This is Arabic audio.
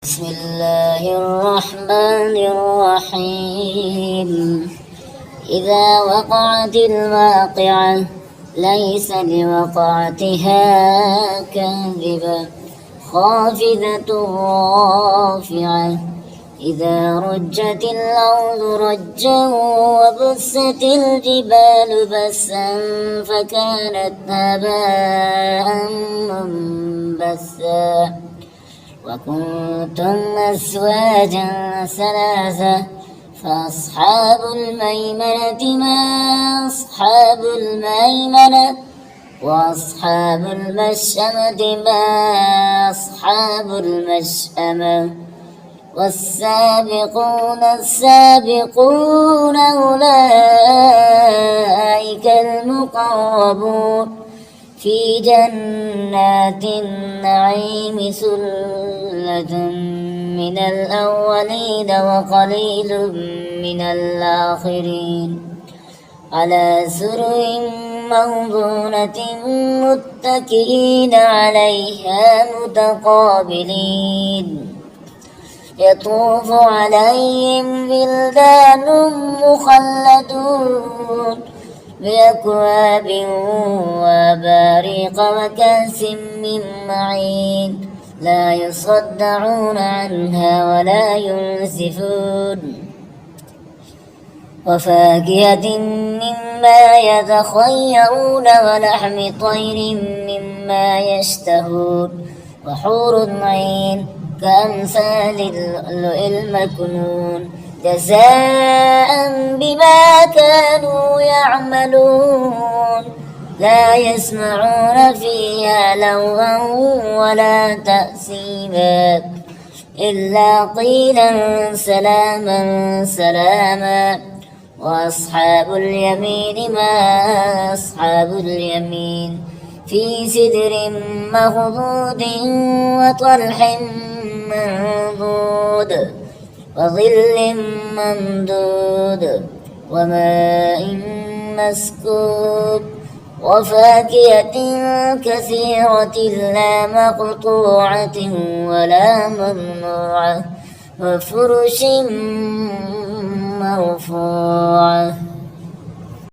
بسم الله الرحمن الرحيم. إذا وقعت الواقعة ليس لوقعتها كاذبة خافضة رافعة. إذا رجت الأرض رجا وبست الجبال بسا فكانت هباء منبثا وكنتم أزواجا ثلاثة فأصحاب الميمنة ما أصحاب الميمنة وأصحاب المشأمة ما أصحاب المشأمة والسابقون السابقون أولئك المقربون في جنات النعيم ثلة من الأولين وقليل من الآخرين على سرر موضونة متكئين عليها متقابلين يطوف عليهم ولدان مخلدون بأكواب وأباريق وكأس من معين لا يصدعون عنها ولا ينزفون وفاكهة مما يتخيرون ولحم طير مما يشتهون وحور عين كأمثال اللؤلؤ المكنون جزاء بما كانوا يعملون لا يسمعون فيها لغوا ولا تأثيما إلا قيلا سلاما سلاما وأصحاب اليمين ما أصحاب اليمين في سدر مخضود وطلح منضود وظل ممدود وماء مسكوب وفاكهة كثيرة لا مقطوعة ولا ممنوعة وفرش مرفوعة.